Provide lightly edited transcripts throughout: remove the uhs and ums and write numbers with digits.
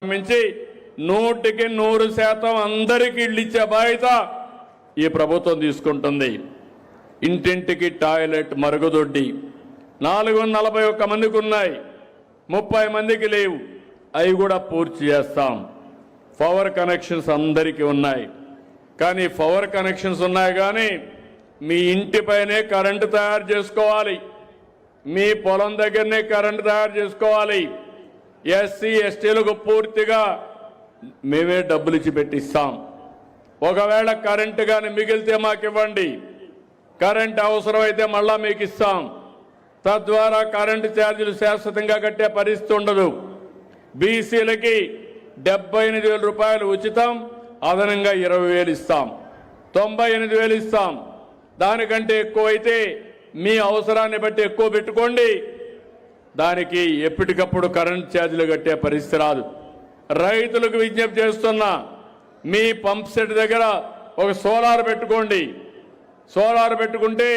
మించి 100% అందరికీ ఇళ్ళు ఇచ్చే బాధ్యత ఈ ప్రభుత్వం తీసుకుంటుంది. ఇంటింటికి టాయిలెట్ మరుగుదొడ్డి 441 మందికి ఉన్నాయి, 30 మందికి లేవు. అవి కూడా పూర్తి చేస్తాం. పవర్ కనెక్షన్స్ అందరికీ ఉన్నాయి. కానీ పవర్ కనెక్షన్స్ ఉన్నాయి కానీ మీ ఇంటిపైనే కరెంటు తయారు చేసుకోవాలి, మీ పొలం దగ్గరనే కరెంటు తయారు చేసుకోవాలి. ఎస్సీ ఎస్టీలకు పూర్తిగా మేమే డబ్బులు ఇచ్చి పెట్టిస్తాం. ఒకవేళ కరెంటు కానీ మిగిలితే మాకు ఇవ్వండి, కరెంటు అవసరమైతే మళ్ళా మీకు ఇస్తాం. తద్వారా కరెంటు ఛార్జీలు శాశ్వతంగా కట్టే పరిస్థితి ఉండదు. బీసీలకి 78,000 రూపాయలు ఉచితం, అదనంగా 20,000 ఇస్తాం, 98,000 ఇస్తాం. దానికంటే ఎక్కువైతే మీ అవసరాన్ని బట్టి ఎక్కువ పెట్టుకోండి. దానికి ఎప్పటికప్పుడు కరెంట్ ఛార్జీలు కట్టే పరిస్థితి రాదు. రైతులకు విజ్ఞప్తి చేస్తున్నా, మీ పంప్ సెట్ దగ్గర ఒక సోలార్ పెట్టుకోండి. సోలార్ పెట్టుకుంటే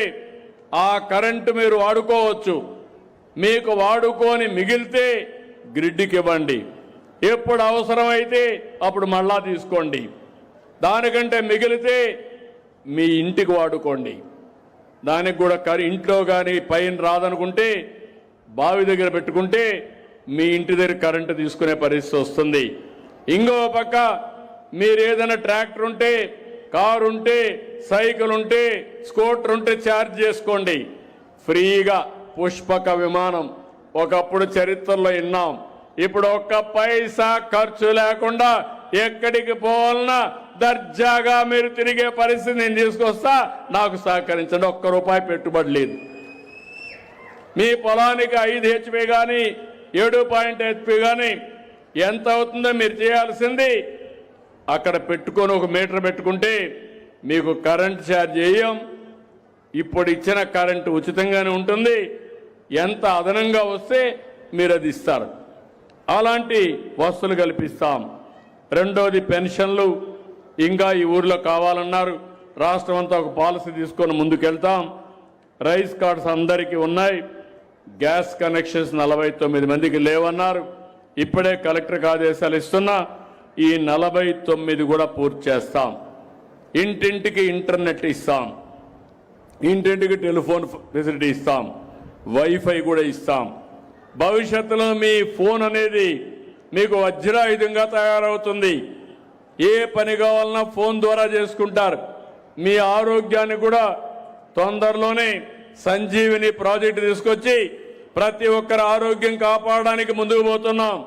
ఆ కరెంటు మీరు వాడుకోవచ్చు. మీకు వాడుకొని మిగిలితే గ్రిడ్కి ఇవ్వండి. ఎప్పుడు అవసరమైతే అప్పుడు మళ్ళా తీసుకోండి. దానికంటే మిగిలితే మీ ఇంటికి వాడుకోండి. దానికి కూడా ఇంట్లో కానీ పైన రాదనుకుంటే బావి దగ్గర పెట్టుకుంటే మీ ఇంటి దగ్గర కరెంటు తీసుకునే పరిస్థితి వస్తుంది. ఇంకో పక్క మీరు ఏదైనా ట్రాక్టర్ ఉంటే, కారు ఉంటే, సైకిల్ ఉంటే, స్కూటర్ ఉంటే ఛార్జ్ చేసుకోండి ఫ్రీగా. పుష్పక విమానం ఒకప్పుడు చరిత్రలో విన్నాం. ఇప్పుడు ఒక్క పైసా ఖర్చు లేకుండా ఎక్కడికి పోవాలన్నా దర్జాగా మీరు తిరిగే పరిస్థితి నేను తీసుకొస్తా. నాకు సహకరించండి. ₹1 పెట్టుబడి లేదు. మీ పొలానికి 5 HP కానీ 7 HP కానీ ఎంత అవుతుందో మీరు చేయాల్సింది అక్కడ పెట్టుకొని ఒక మీటర్ పెట్టుకుంటే మీకు కరెంట్ ఛార్జ్ చేయం. ఇప్పుడు ఇచ్చిన కరెంటు ఉచితంగానే ఉంటుంది. ఎంత అదనంగా వస్తే మీరు అది ఇస్తారు. అలాంటి వసతులు కల్పిస్తాం. రెండోది పెన్షన్లు ఇంకా ఈ ఊర్లో కావాలన్నారు. రాష్ట్రం అంతా ఒక పాలసీ తీసుకొని ముందుకెళ్తాం. రైస్ కార్డ్స్ అందరికీ ఉన్నాయి. గ్యాస్ కనెక్షన్స్ 49 మందికి లేవన్నారు. ఇప్పుడే కలెక్టర్కి ఆదేశాలు ఇస్తున్నా. ఈ 49 కూడా పూర్తి చేస్తాం. ఇంటింటికి ఇంటర్నెట్ ఇస్తాం, ఇంటింటికి టెలిఫోన్ ఫెసిలిటీ ఇస్తాం, వైఫై కూడా ఇస్తాం. భవిష్యత్తులో మీ ఫోన్ అనేది మీకు వజ్రాయుధంగా తయారవుతుంది. ఏ పని కావాలన్నా ఫోన్ ద్వారా చేసుకుంటారు. మీ ఆరోగ్యాన్ని కూడా తొందరలోనే సంజీవిని ప్రాజెక్టు తీసుకొచ్చి ప్రతి ఒక్కరి ఆరోగ్యం కాపాడడానికి ముందుకు పోతున్నాం.